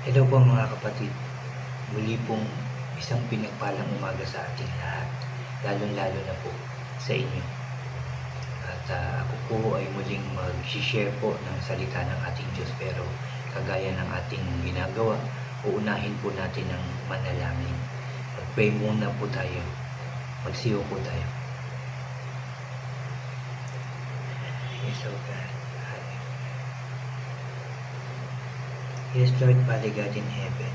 Hello po mga kapatid, muli pong isang pinagpalang umaga sa ating lahat, lalong-lalo na po sa inyo. At ako po ay muling mag-share po ng salita ng ating Diyos, pero kagaya ng ating ginagawa, uunahin po natin ang manalangin. Mag-pray muna po tayo, magsiyo po tayo. Yes, oh God. Yes, Lord, Father God in heaven,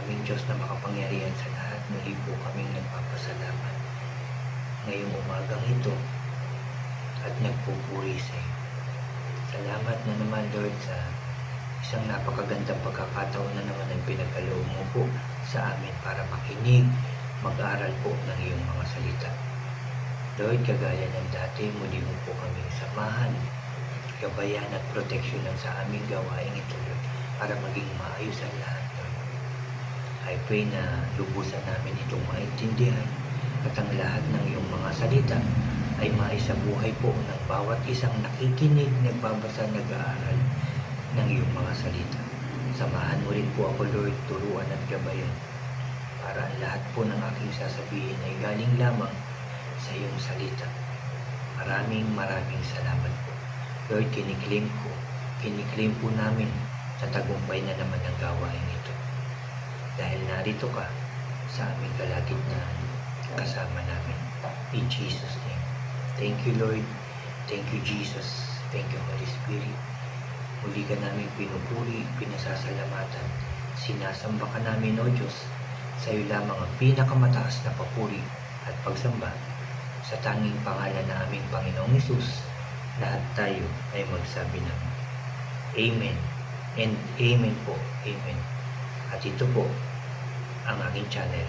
aming Diyos na makapangyarihan sa lahat, muli po kaming nagpapasalamat ngayong umagang ito at nagpupuri sa iyo. Salamat na naman, Lord, sa isang napakagandang pagkakataon na naman ang pinagkaloob mo po sa amin para makinig, mag-aral po ng iyong mga salita. Lord, kagaya ng dati, muli mo po kami samahan, gabayan at proteksyonan sa aming gawain ito, Lord, para maging maayos ang lahat, Lord. I pray na lubusan namin itong maintindihan at ang lahat ng iyong mga salita ay maisabuhay po ng bawat isang nakikinig, nagbabasa, nag-aaral ng iyong mga salita. Samahan mo rin po ako, Lord, turuan at gabayan para ang lahat po ng aking sasabihin ay galing lamang sa iyong salita. Maraming salamat po. Lord, kiniklaim po namin sa tagumpay na naman ang gawain ito. Dahil narito ka sa aming kalagitnaan, kasama namin. In Jesus' name. Thank you, Lord. Thank you, Jesus. Thank you, Holy Spirit. Muli ka namin pinupuri, pinasasalamatan. Sinasamba ka namin, O Diyos. Sa iyo lamang ang pinakamataas na papuri at pagsamba. Sa tanging pangalan na aming Panginoong Hesus, lahat tayo ay magsabi ng Amen and Amen po. Amen. At ito po ang aking channel.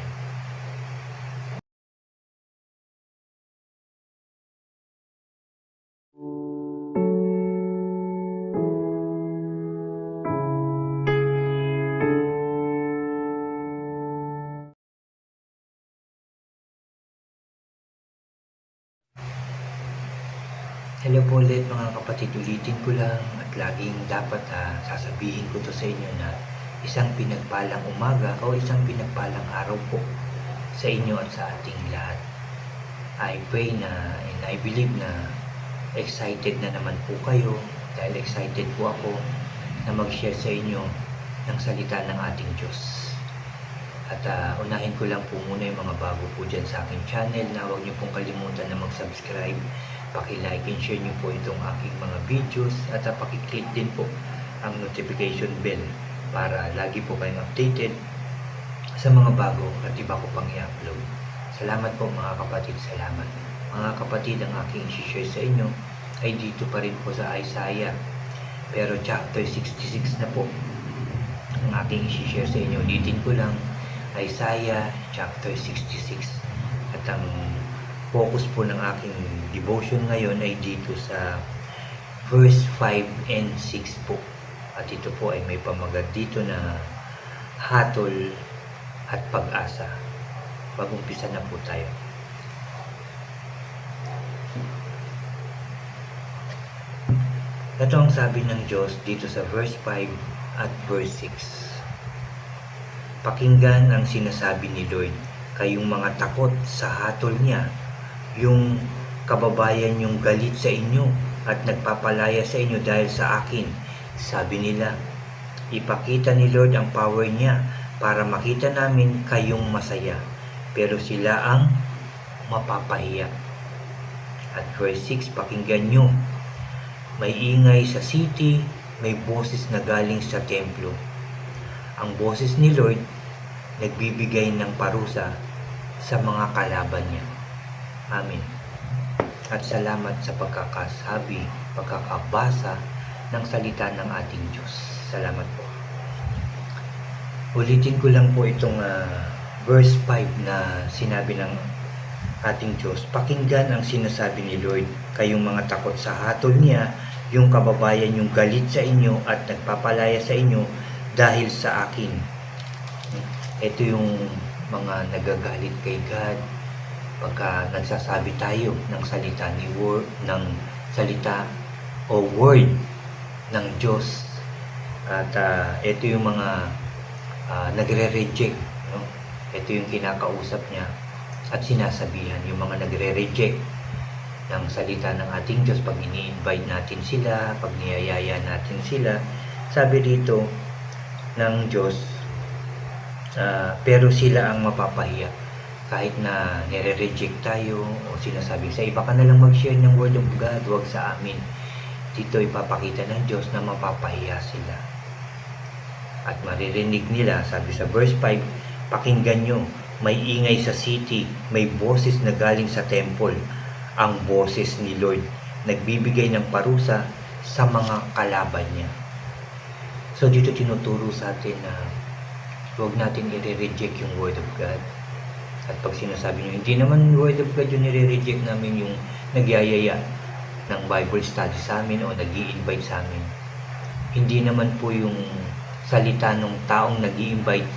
Hello po ulit mga kapatid, ulitin ko lang at laging dapat sasabihin ko to sa inyo na isang pinagpalang umaga o isang pinagpalang araw po sa inyo at sa ating lahat. I pray na and I believe na excited na naman po kayo dahil excited po ako na mag-share sa inyo ng salita ng ating Diyos. At unahin ko lang po muna yung mga bago po dyan sa aking channel na huwag niyo pong kalimutan na mag-subscribe. Paki-like and share niyo po itong aking mga videos at paki-click din po ang notification bell para lagi po kayong updated sa mga bago at iba ko pang i-upload. Salamat po mga kapatid, salamat. Mga kapatid, ang aking i-share sa inyo ay dito pa rin po sa Isaiah, pero chapter 66 na po ang aking i-share sa inyo. Ulitin ko lang, Isaiah chapter 66, at ang focus po ng aking devotion ngayon ay dito sa verse 5 and 6 po. At ito po ay may pamagat dito na hatol at pag-asa. Mag-umpisa na po tayo. Ito ang sabi ng Diyos dito sa verse 5 at verse 6. Pakinggan ang sinasabi ni Lord, kayong mga takot sa hatol niya, yung kababayan yung galit sa inyo at nagpapalaya sa inyo dahil sa akin. Sabi nila, ipakita ni Lord ang power niya para makita namin kayong masaya, pero sila ang mapapahiya. At verse 6, pakinggan nyo, may ingay sa city, may boses na galing sa templo. Ang boses ni Lord nagbibigay ng parusa sa mga kalaban niya. Amen. At salamat sa pagkakasabi, pagkakabasa ng salita ng ating Diyos. Salamat po. Ulitin ko lang po itong verse 5 na sinabi ng ating Diyos. Pakinggan ang sinasabi ni Lord, kayong mga takot sa hatol niya, yung kababayan yung galit sa inyo at nagpapalaya sa inyo dahil sa akin. Ito yung mga nagagalit kay God pagka nagsasabi tayo ng salita ng salita o word ng Diyos At ito yung mga nagre-reject, no? Ito yung kinakausap niya at sinasabihan yung mga nagre-reject ng salita ng ating Diyos pag ini-invite natin sila, pag niyayaya natin sila. Sabi dito ng Diyos, pero sila ang mapapahiya kahit na nire-reject tayo o sinasabi sa iba ka na lang mag-share ng Word of God, huwag sa amin. Dito ipapakita ng Diyos na mapapahiya sila. At maririnig nila, sabi sa verse 5, pakinggan nyo, may ingay sa city, may boses na galing sa temple, ang boses ni Lord, nagbibigay ng parusa sa mga kalaban niya. So dito tinuturo sa atin na huwag natin i-reject yung Word of God. At pag sinasabi nyo, hindi naman Word of God yung nire-reject namin, yung nagyayaya ng Bible study sa amin o nag-i-invite sa amin. Hindi naman po yung salita ng taong nag-i-invite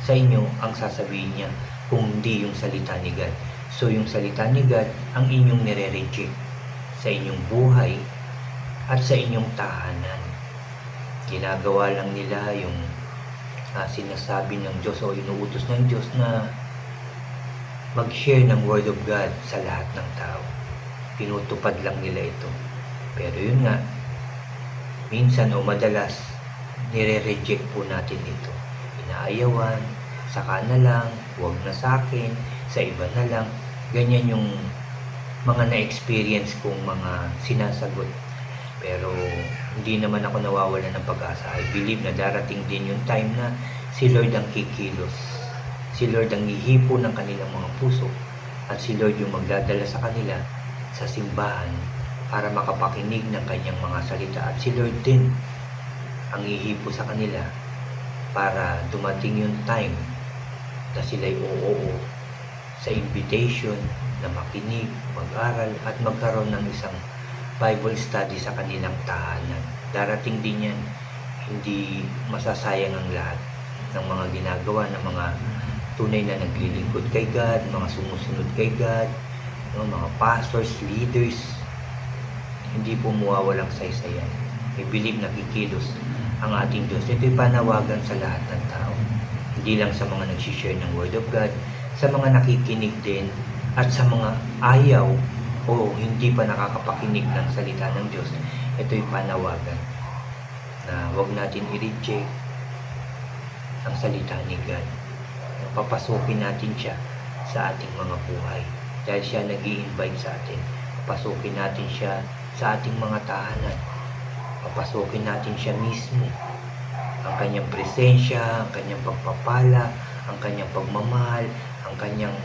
sa inyo ang sasabihin niya, kung hindi yung salita ni God. So yung salita ni God ang inyong nire-reject sa inyong buhay at sa inyong tahanan. Ginagawa lang nila yung sinasabi ng Diyos o inuutos ng Diyos na mag-share ng Word of God sa lahat ng tao. Pinutupad lang nila ito. Pero yun nga, minsan o madalas, nire-reject po natin ito. Inaayawan, saka na lang, huwag na sa akin, sa iba na lang. Ganyan yung mga na-experience kong mga sinasagot. Pero hindi naman ako nawawala ng pag-asa. I believe na darating din yung time na si Lord ang kikilos. Si Lord ang ihipo ng kanilang mga puso. At si Lord yung magdadala sa kanila sa simbahan para makapakinig ng kanyang mga salita. At si Lord din ang ihipo sa kanila para dumating yung time na sila'y oo sa invitation na makinig, mag-aral at magkaroon ng isang Bible study sa kanilang tahanan. Darating din yan, hindi masasayang ang lahat ng mga ginagawa ng mga tunay na naglilingkod kay God, mga sumusunod kay God, mga pastors, leaders. Hindi po mawawalang saysayan. I believe na kikilos ang ating Diyos. Ito'y panawagan sa lahat ng tao. Hindi lang sa mga nagsishare ng Word of God, sa mga nakikinig din, at sa mga ayaw o hindi pa nakakapakinig ng salita ng Diyos. Ito'y panawagan na huwag natin i-reject ang salita ni God. Papasukin natin siya sa ating mga buhay. Dahil siya nag-i-invite sa atin. Papasukin natin siya sa ating mga tahanan. Papasukin natin siya mismo. Ang kanyang presensya, ang kanyang pagpapala, ang kanyang pagmamahal, ang kanyang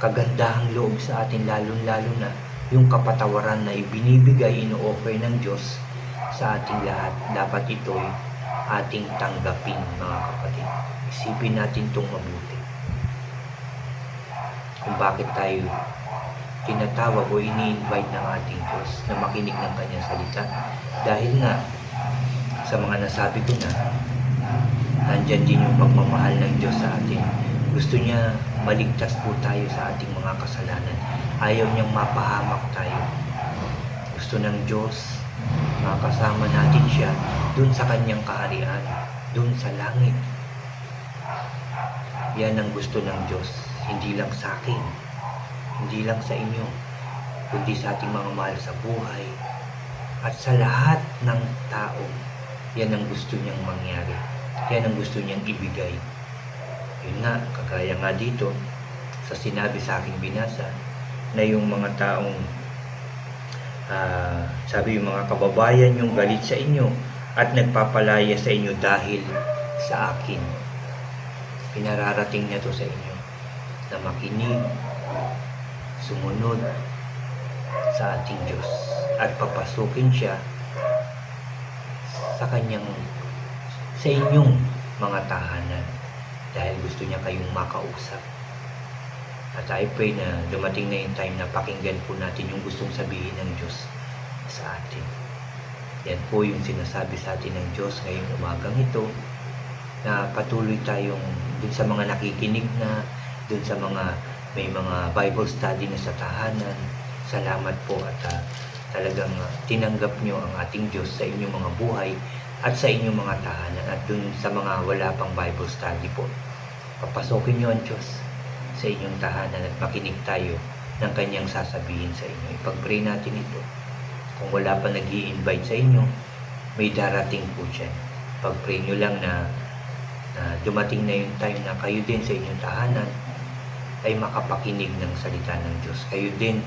kagandahang loob sa atin, lalo-lalo na yung kapatawaran na ibinibigay, ino-offer ng Diyos sa ating lahat. Dapat ito'y ating tanggapin, mga kapatid. Isipin natin itong mabuti. Kung bakit tayo tinatawag o ini-invite ng ating Diyos na makinig ng kanyang salita. Dahil nga, sa mga nasabi ko na, nandyan din yung pagmamahal ng Diyos sa atin. Gusto niya maligtas po tayo sa ating mga kasalanan. Ayaw niyang mapahamak tayo. Gusto ng Diyos, makasama natin siya dun sa kanyang kaharian, dun sa langit. Yan ang gusto ng Diyos, hindi lang sa akin, hindi lang sa inyo, kundi sa ating mga mahal sa buhay at sa lahat ng tao. Yan ang gusto niyang mangyari. Yan ang gusto niyang ibigay. Yun nga, kagaya nga dito sa sinabi sa aking binasa na yung mga taong sabi yung mga kababayan yung galit sa inyo at nagpapalaya sa inyo dahil sa akin. Pinararating niya to sa inyo na makinig, sumunod sa ating Diyos at papasukin siya sa inyong mga tahanan dahil gusto niya kayong makausap. At I pray na dumating na yung time na pakinggan po natin yung gustong sabihin ng Diyos sa atin. Yan po yung sinasabi sa atin ng Diyos ngayong umagang ito, na patuloy tayong dun sa mga nakikinig na, dun sa mga may mga Bible study na sa tahanan. Salamat po at talagang tinanggap nyo ang ating Diyos sa inyong mga buhay at sa inyong mga tahanan at dun sa mga wala pang Bible study po. Papasokin niyo ang Diyos sa inyong tahanan at makinig tayo ng kanyang sasabihin sa inyo. Ipag-pray natin ito. Kung wala pa nag-i-invite sa inyo, may darating po dyan. Pag-pray nyo lang na dumating na yung time na kayo din sa inyong tahanan ay makapakinig ng salita ng Diyos. Kayo din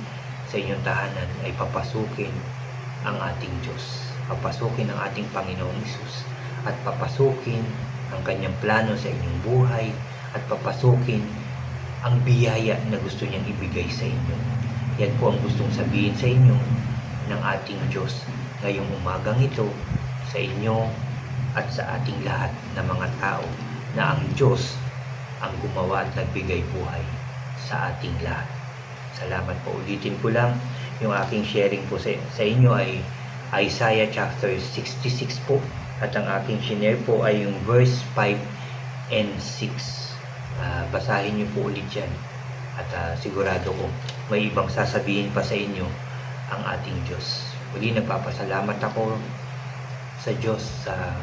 sa inyong tahanan ay papasukin ang ating Diyos. Papasukin ang ating Panginoong Hesus at papasukin ang kanyang plano sa inyong buhay at papasukin ang biyaya na gusto niyang ibigay sa inyo. Yan po ang gustong sabihin sa inyo ng ating Diyos ngayong umagang ito sa inyo at sa ating lahat na mga tao na ang Diyos ang gumawa at nagbigay buhay sa ating lahat. Salamat po. Ulitin ko lang, yung aking sharing po sa inyo ay Isaiah chapter 66 po. At ang aking share po ay yung verse 5 and 6. Basahin niyo po ulit yan. At sigurado ko may ibang sasabihin pa sa inyo ang ating Diyos. Uli nagpapasalamat ako sa Diyos sa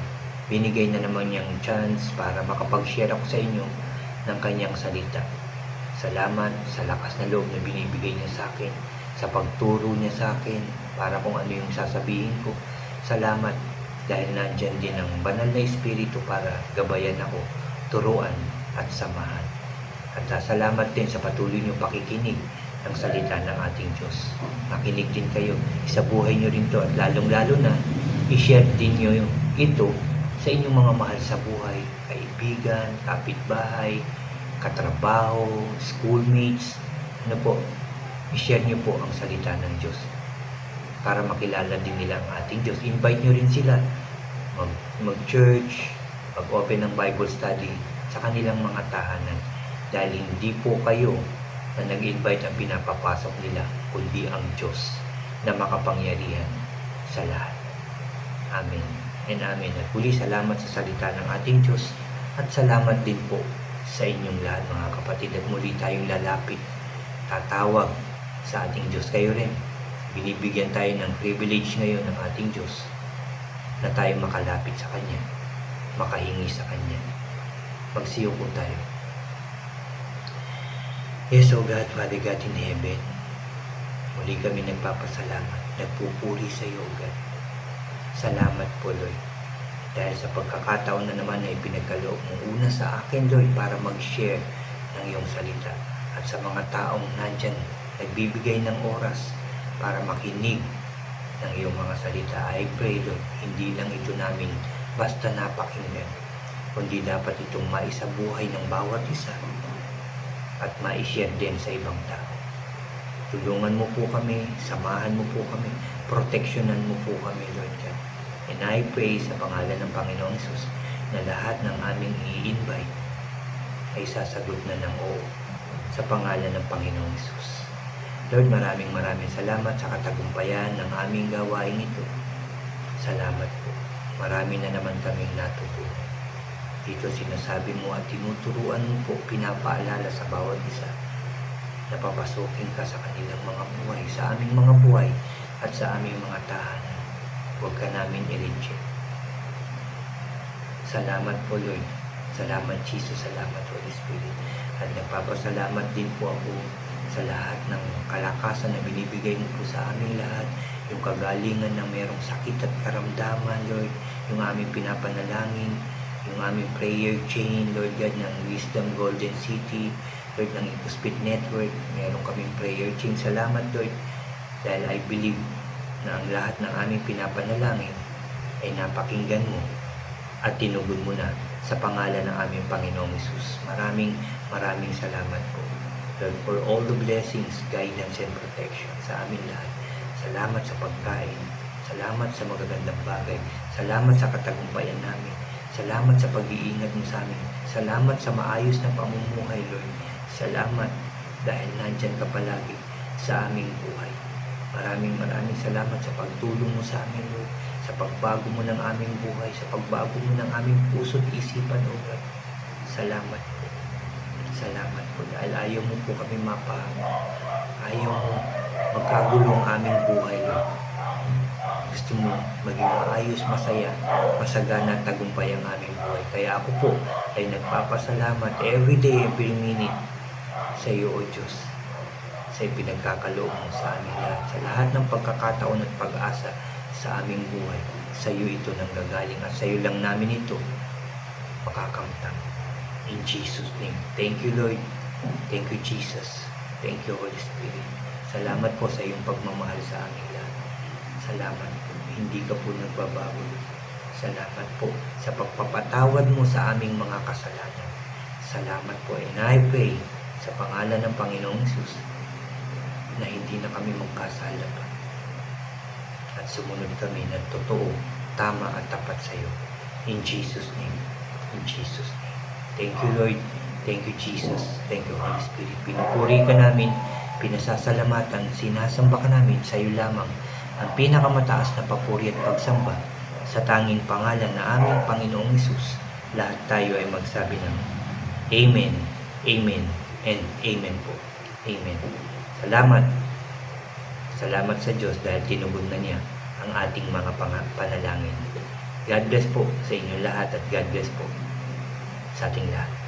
binigay na naman niyang chance para makapag-share ako sa inyo ng kanyang salita. Salamat sa lakas na loob na binibigay niya sa akin, sa pagturo niya sa akin para kung ano yung sasabihin ko. Salamat dahil nandyan din ang banal na Espiritu para gabayan ako, turuan at samahan. At salamat din sa patuloy niyong pakikinig ng salita ng ating Diyos. Makinig din kayo, isabuhay niyo rin to at lalong-lalo na i-share din niyo ito sa inyong mga mahal sa buhay, kaibigan, kapitbahay, katrabaho, schoolmates, ano po, i-share niyo po ang salita ng Diyos para makilala din nila ang ating Diyos. Invite niyo rin sila mag-church, mag-open ng Bible study sa kanilang mga tahanan dahil hindi po kayo na nag-invite ang pinapapasok nila kundi ang Diyos na makapangyarihan sa lahat. Amen and amen. At muli salamat sa salita ng ating Diyos at salamat din po sa inyong lahat mga kapatid at muli tayong lalapit, tatawag sa ating Diyos. Kayo rin, binibigyan tayo ng privilege ngayon ng ating Diyos na tayo makalapit sa Kanya, makahingi sa Kanya. Magsiyo po tayo. Yes, O God, Father God in heaven, muli kami nagpapasalamat, nagpupuri sa iyo, O God. Salamat po, Lord, dahil sa pagkakataon na naman na ipinagkaloob mo una sa akin, Lord, para mag-share ng iyong salita at sa mga taong nandyan nagbibigay ng oras para makinig ng iyong mga salita. I pray, Lord, hindi lang ito namin basta napakinggan, kundi dapat itong maisabuhay ng bawat isa at ma-share din sa ibang tao. Tulungan mo po kami, samahan mo po kami, proteksyonan mo po kami, Lord God. And I pray sa pangalan ng Panginoong Hesus na lahat ng aming i-invite ay sasagot na ng oo sa pangalan ng Panginoong Hesus. Lord, maraming salamat sa katagumpayan ng aming gawain ito. Salamat po. Marami na naman kaming natutunan. Dito sinasabi mo at tinuturuan mo po, pinapaalala sa bawat isa na papasukin ka sa kanilang mga buhay, sa aming mga buhay at sa aming mga tahanan. Huwag ka namin i-reject. Salamat po, Lord. Salamat, Jesus. Salamat, Holy Spirit. At nagpapasalamat din po ako sa lahat ng kalakasan na binibigay mo po sa aming lahat, yung kagalingan ng merong sakit at karamdaman, Lord, yung aming pinapanalangin, yung aming prayer chain, Lord God, ng Wisdom Golden City, Lord, ng Ikuspit Network, meron kaming prayer chain. Salamat, Lord, dahil I believe na ang lahat ng aming pinapanalangin ay napakinggan mo at tinugon mo na sa pangalan ng aming Panginoong Hesus. Maraming salamat po, Lord, for all the blessings, guidance, and protection sa amin lahat. Salamat sa pagkain. Salamat sa magagandang bagay. Salamat sa katagumpayan namin. Salamat sa pag-iingat mo sa amin. Salamat sa maayos na pamumuhay, Lord. Salamat dahil nandyan ka palagi sa aming buhay. Maraming salamat sa pagtulong mo sa amin, Lord. Sa pagbago mo ng aming buhay. Sa pagbago mo ng aming puso at isipan, O God. Salamat po. Salamat po dahil ayaw mo po kami mapahamak. Ayaw mo magkagulo ang aming buhay, Lord. gusto mo maging maayos, masaya, masagana at tagumpay ang aming buhay. Kaya ako po ay nagpapasalamat every day, every minute sa iyo, O Diyos, sa pinagkakaloob mo sa amin lahat, sa lahat ng pagkakataon at pag-asa sa aming buhay. Sa iyo ito nanggagaling at sa iyo lang namin ito makakamtan. In Jesus' name. Thank you, Lord. Thank you, Jesus. Thank you, Holy Spirit. Salamat po sa iyong pagmamahal sa aming lahat. Salamat po. Hindi ka po nagbabago. Salamat po sa pagpapatawad mo sa aming mga kasalanan. Salamat po. And I pray sa pangalan ng Panginoong Jesus na hindi na kami magkasala pa. At sumunod kami ng totoo, tama at tapat sa iyo. In Jesus' name. In Jesus' name. Thank you, Lord. Thank you, Jesus. Thank you, Holy Spirit. Pinupuri ka namin, pinasasalamatan, sinasamba ka namin sa iyo lamang ang pinakamataas na papuri at pagsamba sa tanging pangalan na aming Panginoong Hesus. Lahat tayo ay magsabi ng Amen, Amen, and Amen po. Amen. Salamat. Salamat sa Diyos dahil tinugon na niya ang ating mga panalangin. God bless po sa inyo lahat at God bless po sa ating lahat.